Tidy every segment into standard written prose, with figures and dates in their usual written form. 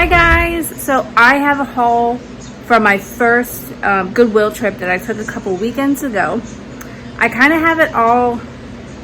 Hi guys, so I have a haul from my first Goodwill trip that I took a couple weekends ago. I kind of have it all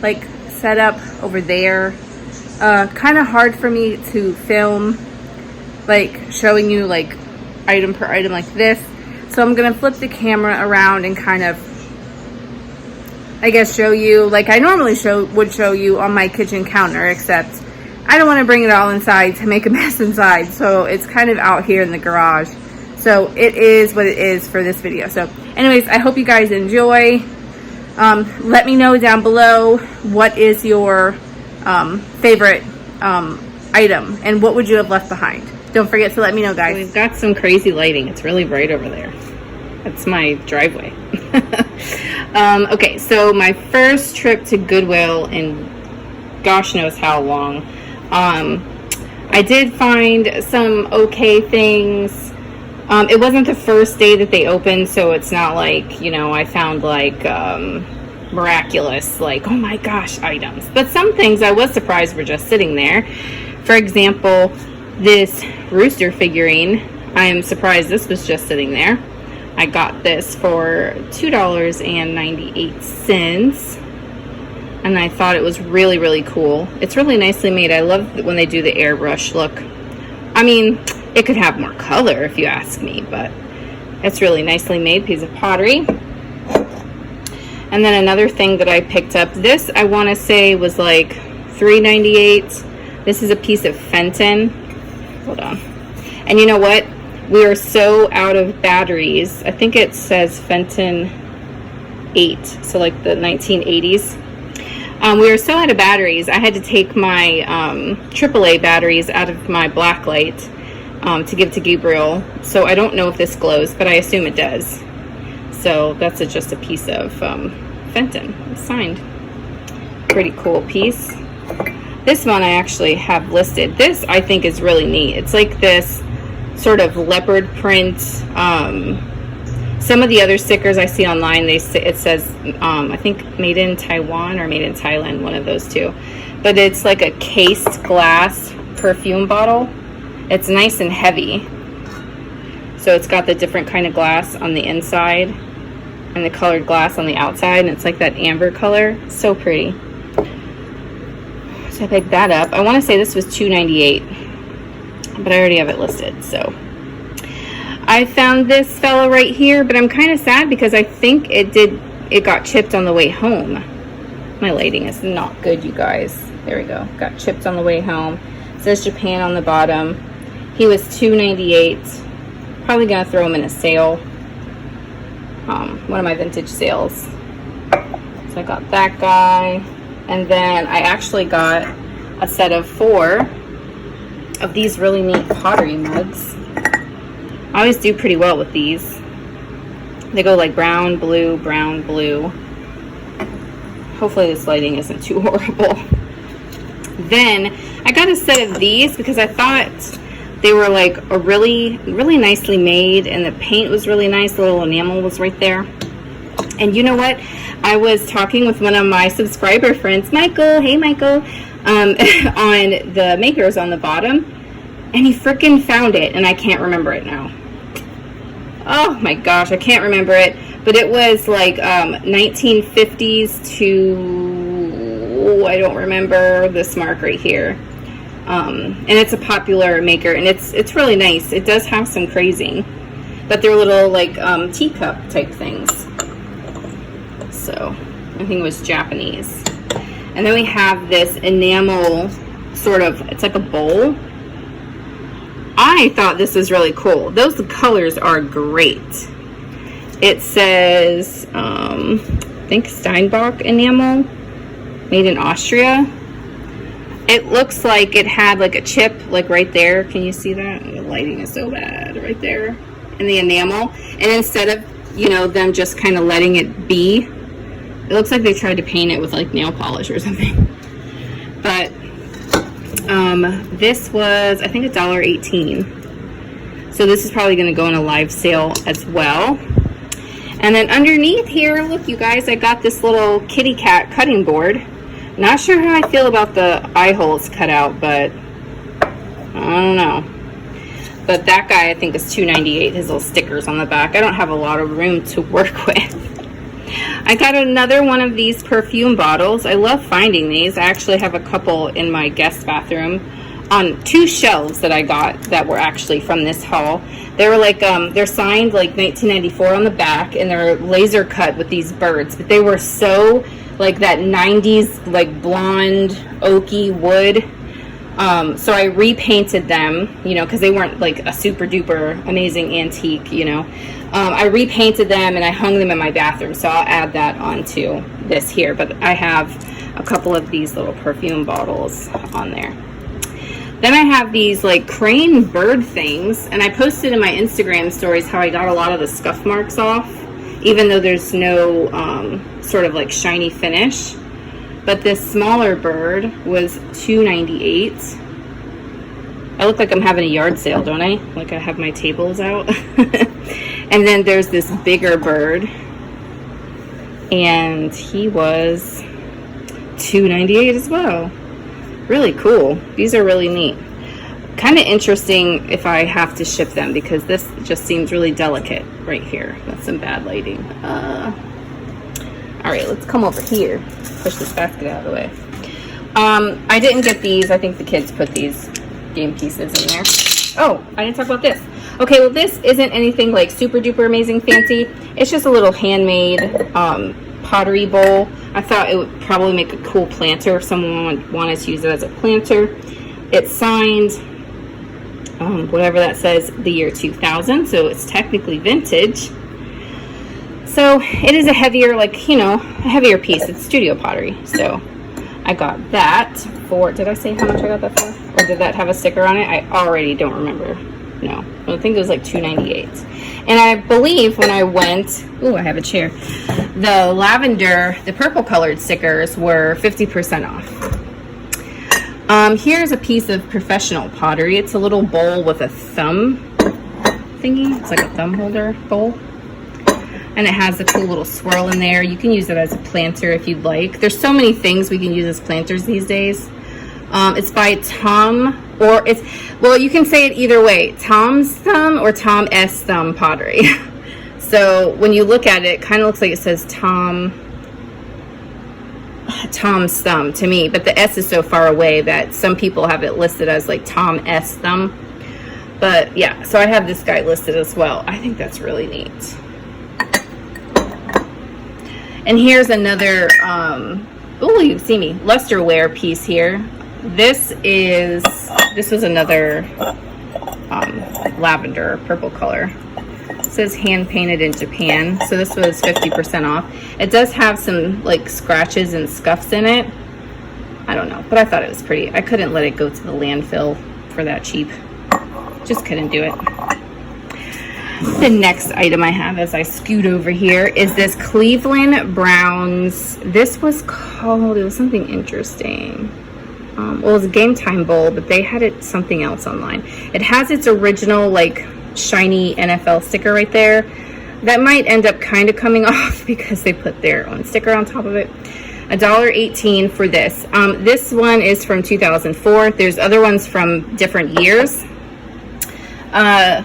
like set up over there. Kind of hard for me to film like showing you like item per item like this. So I'm gonna flip the camera around and kind of, I guess, show you like I normally would show you on my kitchen counter, except I don't want to bring it all inside to make a mess inside, so it's kind of out here in the garage. So it is what it is for this video. So anyways, I hope you guys enjoy. Let me know down below what is your favorite item and what would you have left behind. Don't forget to let me know, guys. We've got some crazy lighting. It's really bright over there. That's my driveway. Okay, so my first trip to Goodwill in gosh knows how long. I did find some okay things. It wasn't the first day that they opened, so it's not like, you know, I found like miraculous, like, oh my gosh, items. But some things I was surprised were just sitting there. For example, this Rooster figurine, I am surprised this was just sitting there. I got this for $2.98. And I thought it was really, really cool. It's really nicely made. I love when they do the airbrush look. I mean, it could have more color if you ask me, but it's really nicely made piece of pottery. And then another thing that I picked up, this I want to say was like $3.98. This is a piece of Fenton. Hold on. And you know what? We are so out of batteries. I think it says Fenton 8, so like the 1980s. We were so out of batteries, I had to take my AAA batteries out of my blacklight to give to Gabriel. So I don't know if this glows, but I assume it does. So that's just a piece of Fenton. It's signed. Pretty cool piece. This one I actually have listed. This I think is really neat. It's like this sort of leopard print. Some of the other stickers I see online, it says, I think made in Taiwan or made in Thailand, one of those two. But it's like a cased glass perfume bottle. It's nice and heavy. So it's got the different kind of glass on the inside and the colored glass on the outside. And it's like that amber color. So pretty. So I picked that up. I want to say this was $2.98. But I already have it listed, so. I found this fella right here, but I'm kind of sad because I think it got chipped on the way home. My lighting is not good, you guys. There we go. Got chipped on the way home. It says Japan on the bottom. He was $2.98. Probably gonna throw him in a sale. One of my vintage sales. So I got that guy. And then I actually got a set of 4 of these really neat pottery mugs. I always do pretty well with these. They go like brown, blue, brown, blue. Hopefully this lighting isn't too horrible. Then I got a set of these because I thought they were like a really, really nicely made, and the paint was really nice. The little enamel was right there. And you know what? I was talking with one of my subscriber friends, Michael. Hey, Michael. On the makers on the bottom. And he freaking found it, and I can't remember it now. Oh my gosh, I can't remember it. But it was like 1950s to, I don't remember this mark right here. And it's a popular maker, and it's really nice. It does have some crazing, but they're little like teacup type things. So I think it was Japanese. And then we have this enamel sort of, it's like a bowl. I thought this was really cool. Those colors are great. It says, I think Steinbach enamel, made in Austria. It looks like it had like a chip, like right there. Can you see that? The lighting is so bad right there. In the enamel. And instead of, you know, them just kind of letting it be, it looks like they tried to paint it with like nail polish or something. But this was, I think, $1.18. So this is probably going to go in a live sale as well. And then underneath here, look, you guys, I got this little kitty cat cutting board. Not sure how I feel about the eye holes cut out, but I don't know. But that guy I think is $2.98. His little stickers on the back. I don't have a lot of room to work with. I got another one of these perfume bottles. I love finding these. I actually have a couple in my guest bathroom on 2 shelves that I got that were actually from this haul. They were like, they're signed like 1994 on the back, and they're laser cut with these birds. But they were so like that 90s like blonde oaky wood. So I repainted them, you know, because they weren't like a super duper amazing antique, you know. I repainted them and I hung them in my bathroom, so I'll add that onto this here. But I have a couple of these little perfume bottles on there. Then I have these like crane bird things, and I posted in my Instagram stories how I got a lot of the scuff marks off, even though there's no sort of like shiny finish. But this smaller bird was $2.98. I look like I'm having a yard sale, don't I? Like I have my tables out. And then there's this bigger bird, and he was $2.98 as well. Really cool. These are really neat. Kind of interesting if I have to ship them, because this just seems really delicate right here. That's some bad lighting. All right, let's come over here. Push this basket out of the way. I didn't get these. I think the kids put these game pieces in there. Oh, I didn't talk about this. Okay, well, this isn't anything like super duper amazing fancy. It's just a little handmade pottery bowl. I thought it would probably make a cool planter if someone wanted to use it as a planter. It's signed, whatever that says, the year 2000, so it's technically vintage. So it is a heavier, like, you know, a heavier piece. It's studio pottery. So I got that for, did I say how much I got that for? Or did that have a sticker on it? I already don't remember. No, I think it was like $2.98. And I believe when I went, oh, I have a chair. The lavender, the purple colored stickers were 50% off. Here's a piece of professional pottery. It's a little bowl with a thumb thingy. It's like a thumb holder bowl. And it has a cool little swirl in there. You can use it as a planter if you'd like. There's so many things we can use as planters these days. It's by Tom, or it's, well, you can say it either way. Tom's Thumb or Tom S. Thumb Pottery. So when you look at it, it kind of looks like it says Tom's Thumb to me, but the S is so far away that some people have it listed as like Tom S. Thumb. But yeah, so I have this guy listed as well. I think that's really neat. And here's another, oh, you see me, lusterware piece here. This was another lavender purple color. It says hand painted in Japan. So this was 50% off. It does have some like scratches and scuffs in it. I don't know, but I thought it was pretty. I couldn't let it go to the landfill for that cheap. Just couldn't do it. The next item I have as I scoot over here is this Cleveland Browns. This was called, it was something interesting. Well, it was a Game Time bowl, but they had it something else online. It has its original like shiny NFL sticker right there. That might end up kind of coming off because they put their own sticker on top of it. $1.18 for this. This one is from 2004. There's other ones from different years. I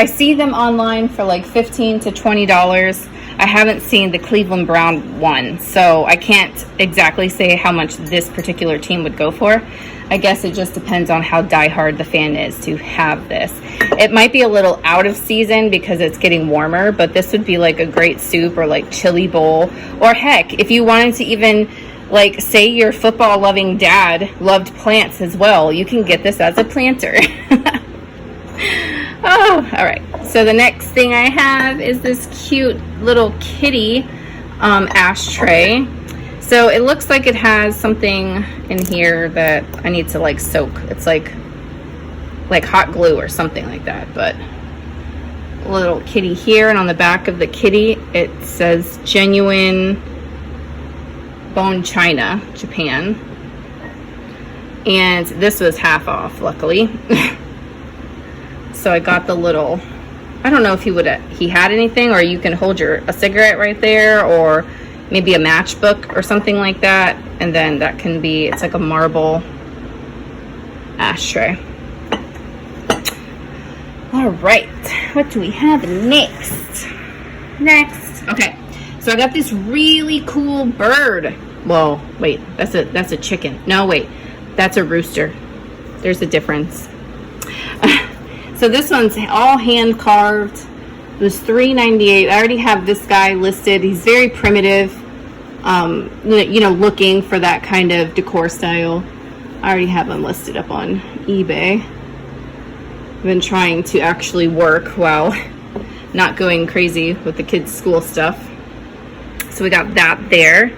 see them online for like $15 to $20. I haven't seen the Cleveland Brown one, so I can't exactly say how much this particular team would go for. I guess it just depends on how diehard the fan is to have this. It might be a little out of season because it's getting warmer, but this would be like a great soup or like chili bowl. Or heck, if you wanted to even like say your football loving dad loved plants as well, you can get this as a planter. Oh, all right. So the next thing I have is this cute little kitty ashtray. So it looks like it has something in here that I need to like soak. It's like hot glue or something like that. But a little kitty here, and on the back of the kitty it says genuine bone china, Japan. And this was half off, luckily. So I got the little, I don't know if he had anything, or you can hold a cigarette right there, or maybe a matchbook or something like that. And then that can be, it's like a marble ashtray. All right, what do we have next? Okay, so I got this really cool bird. Well, wait, that's a chicken. No, wait, that's a rooster. There's a difference. So this one's all hand carved. It was $3.98. I already have this guy listed. He's very primitive. You know, looking for that kind of decor style. I already have him listed up on eBay. I've been trying to actually work while not going crazy with the kids' school stuff. So we got that there.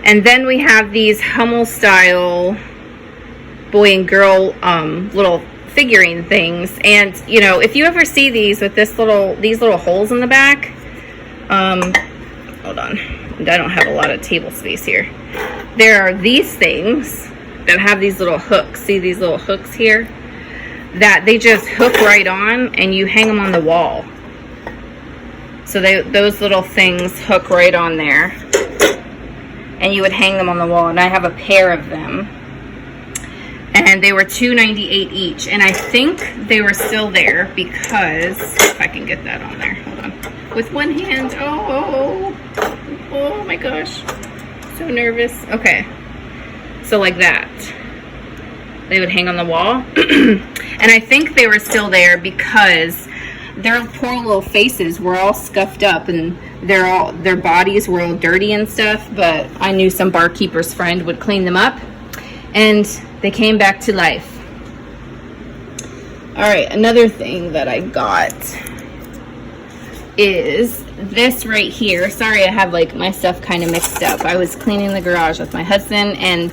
And then we have these Hummel style boy and girl little figurine things. And you know, if you ever see these with these little holes in the back, hold on, I don't have a lot of table space here. There are these things that have these little hooks. See these little hooks here? That they just hook right on and you hang them on the wall. So those little things hook right on there. And you would hang them on the wall. And I have a pair of them. And they were $2.98 each. And I think they were still there because, if I can get that on there, hold on. With one hand, oh my gosh. So nervous. Okay. So like that. They would hang on the wall. And I think they were still there because their poor little faces were all scuffed up and their bodies were all dirty and stuff, but I knew some barkeeper's friend would clean them up and they came back to life. All right, another thing that I got is this right here. Sorry, I have like my stuff kind of mixed up. I was cleaning the garage with my husband and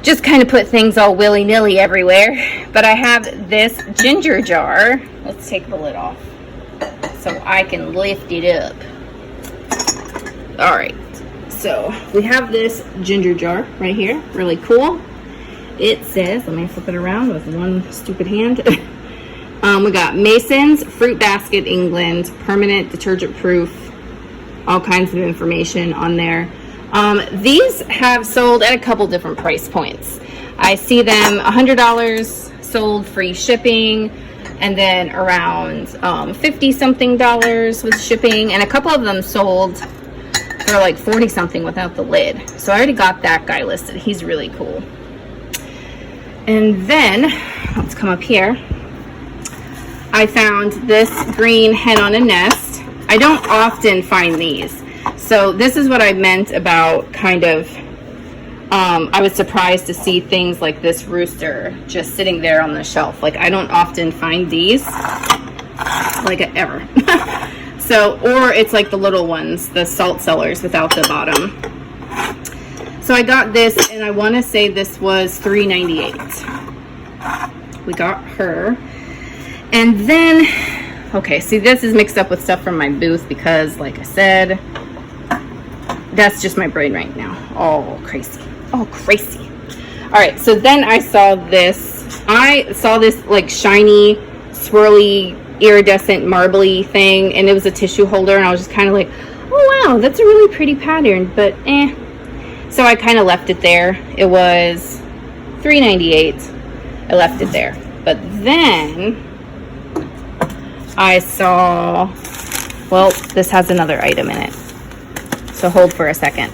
just kind of put things all willy-nilly everywhere. But I have this ginger jar. Let's take the lid off so I can lift it up. All right, so we have this ginger jar right here, really cool. It says, let me flip it around with one stupid hand. We got Mason's Fruit Basket England, permanent detergent proof, all kinds of information on there. These have sold at a couple different price points. I see them $100 sold free shipping, and then around $50 something with shipping, and a couple of them sold for like 40 something without the lid. So I already got that guy listed. He's really cool. And then let's come up here. I found this green hen on a nest. I don't often find these. So this is what I meant about kind of, I was surprised to see things like this rooster just sitting there on the shelf. Like I don't often find these, like ever. So, or it's like the little ones, the salt cellars without the bottom. So I got this, and I want to say this was $3.98. We got her. And then, okay, see this is mixed up with stuff from my booth because, like I said, that's just my brain right now. All crazy. All crazy. All right, so then I saw this. I saw this like shiny, swirly, iridescent, marbly thing, and it was a tissue holder, and I was just kind of like, oh wow, that's a really pretty pattern, but eh. So I kind of left it there. It was $3.98. I left it there. But then I saw, well, this has another item in it. So hold for a second.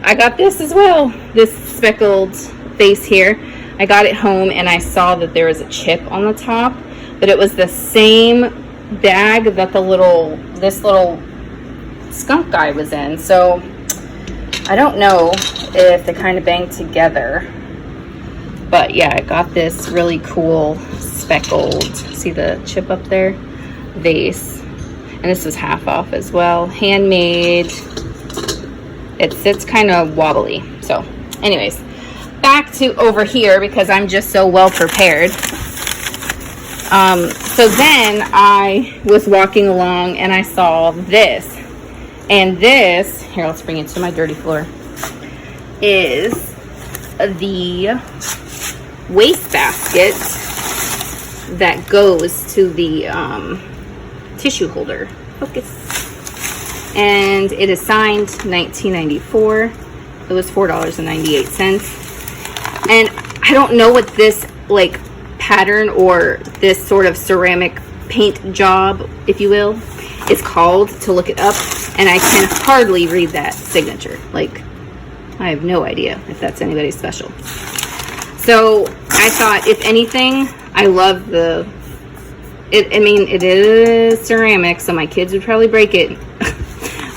I got this as well. This speckled vase here. I got it home and I saw that there was a chip on the top, but it was the same bag that this little skunk guy was in. So I don't know if they kind of bang together, but yeah, I got this really cool speckled, see the chip up there, vase, and this was half off as well, handmade. It sits kind of wobbly. So anyways, back to over here because I'm just so well prepared. So then I was walking along and I saw this. And this, here, let's bring it to my dirty floor, is the wastebasket that goes to the tissue holder. Focus. And it is signed 1994. It was $4.98. And I don't know what this like pattern or this sort of ceramic paint job, if you will, is called, to look it up, and I can hardly read that signature. Like, I have no idea if that's anybody special. So I thought, if anything, I love the, I mean, it is ceramic, so my kids would probably break it.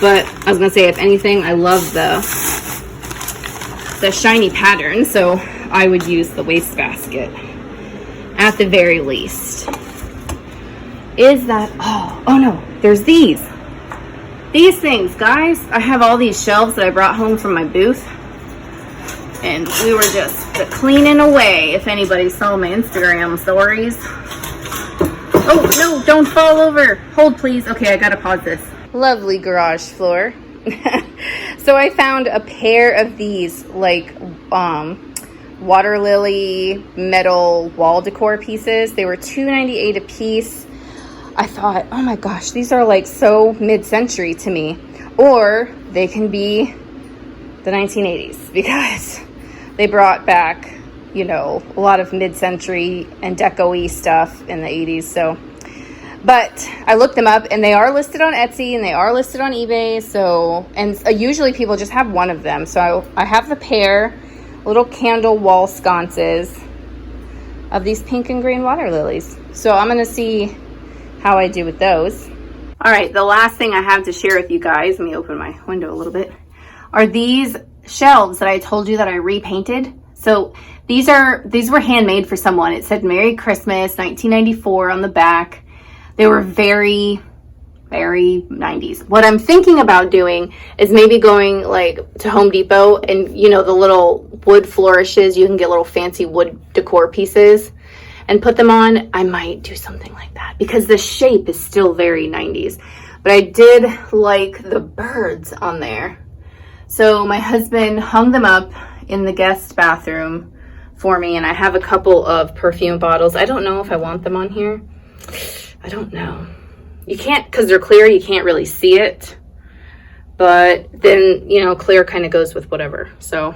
But I was gonna say, if anything, I love the shiny pattern, so I would use the wastebasket at the very least. Is that, oh no, there's these things, guys. I have all these shelves that I brought home from my booth, and we were just cleaning away. If anybody saw my Instagram stories. Oh no, don't fall over. Hold please. Okay, I gotta pause this. Lovely garage floor. So I found a pair of these, like, water lily metal wall decor pieces. They were $2.98 a piece. I thought, oh my gosh, these are like so mid-century to me. Or they can be the 1980s, because they brought back, you know, a lot of mid-century and deco-y stuff in the 80s. So, but I looked them up, and they are listed on Etsy and they are listed on eBay. So, and usually people just have one of them. So I have the pair, little candle wall sconces of these pink and green water lilies. So I'm going to see how I do with those. All right, the last thing I have to share with you guys, let me open my window a little bit, are these shelves that I told you that I repainted. So these were handmade for someone. It said Merry Christmas 1994 on the back. They were very, very 90s. What I'm thinking about doing is maybe going like to Home Depot, and you know, the little wood flourishes, you can get little fancy wood decor pieces and put them on. I might do something like that because the shape is still very 90s. But I did like the birds on there. So my husband hung them up in the guest bathroom for me, and I have a couple of perfume bottles. I don't know if I want them on here. I don't know. You can't, because they're clear, you can't really see it. But then, you know, clear kind of goes with whatever. So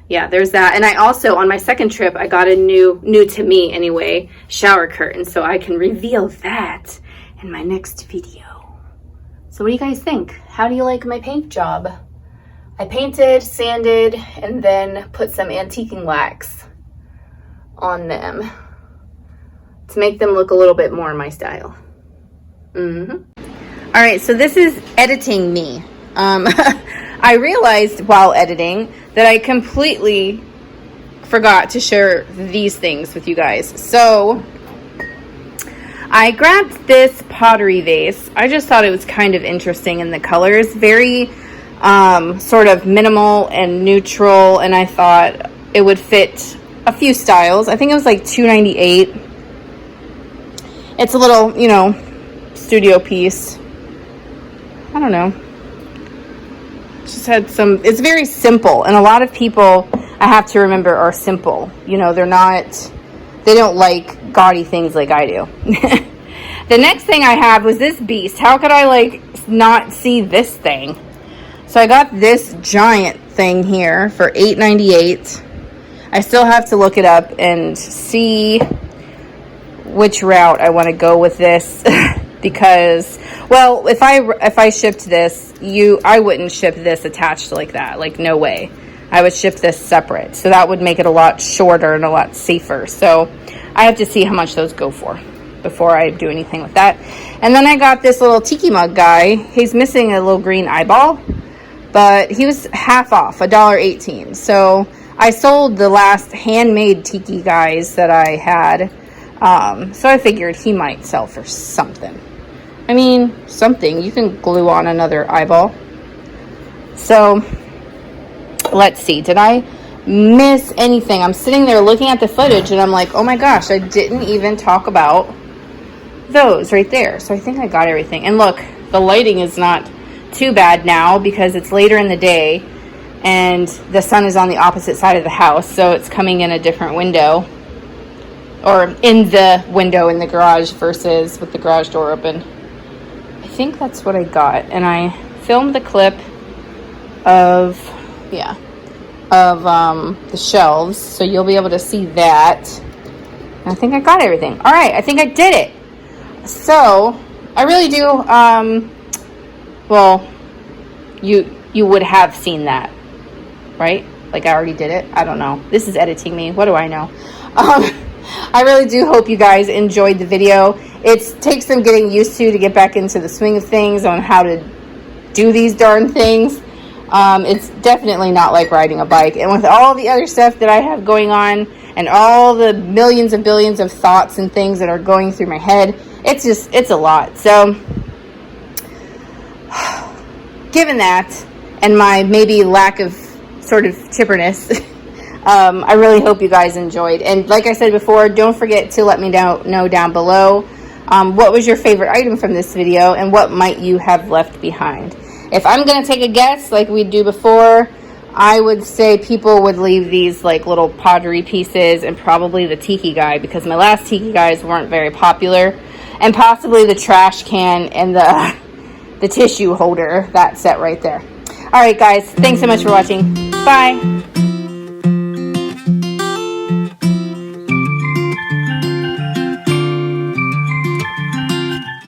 yeah, there's that. And I also, on my second trip, I got a new to me anyway, shower curtain. So I can reveal that in my next video. So what do you guys think? How do you like my paint job? I painted, sanded, and then put some antiquing wax on them to make them look a little bit more my style. All right, so this is editing me. I realized while editing that I completely forgot to share these things with you guys. So I grabbed this pottery vase. I just thought it was kind of interesting in the colors, very sort of minimal and neutral, and I thought it would fit a few styles. I think it was like $2.98. It's a little, you know, studio piece. I don't know. Just had some, it's very simple, and a lot of people, I have to remember, are simple. You know, they're not, they don't like gaudy things like I do. The next thing I have was this beast. How could I like not see this thing? So I got this giant thing here for $8.98. I still have to look it up and see which route I want to go with this. Because, well, if I shipped this, I wouldn't ship this attached like that. Like, no way. I would ship this separate. So that would make it a lot shorter and a lot safer. So I have to see how much those go for before I do anything with that. And then I got this little tiki mug guy. He's missing a little green eyeball, but he was half off, $1.18. So I sold the last handmade tiki guys that I had. So I figured he might sell for something. I mean, something. You can glue on another eyeball. So let's see. Did I miss anything? I'm sitting there looking at the footage and I'm like, oh my gosh, I didn't even talk about those right there. So I think I got everything. And look, the lighting is not too bad now because it's later in the day and the sun is on the opposite side of the house. So it's coming in a different window, or in the window in the garage versus with the garage door open. I think that's what I got. And I filmed the clip of the shelves, so you'll be able to see that. I think I got everything. All right, I think I did it. So, I really do, well, you would have seen that, right? Like I already did it. I don't know. This is editing me. What do I know? I really do hope you guys enjoyed the video. It takes some getting used to get back into the swing of things on how to do these darn things. It's definitely not like riding a bike. And with all the other stuff that I have going on and all the millions and billions of thoughts and things that are going through my head, it's a lot. So, given that and my maybe lack of sort of chipperness, I really hope you guys enjoyed. And like I said before, don't forget to let me know down below what was your favorite item from this video and what might you have left behind. If I'm going to take a guess like we do before, I would say people would leave these like little pottery pieces and probably the tiki guy, because my last tiki guys weren't very popular, and possibly the trash can and the tissue holder, that set right there. All right, guys, thanks so much for watching. Bye.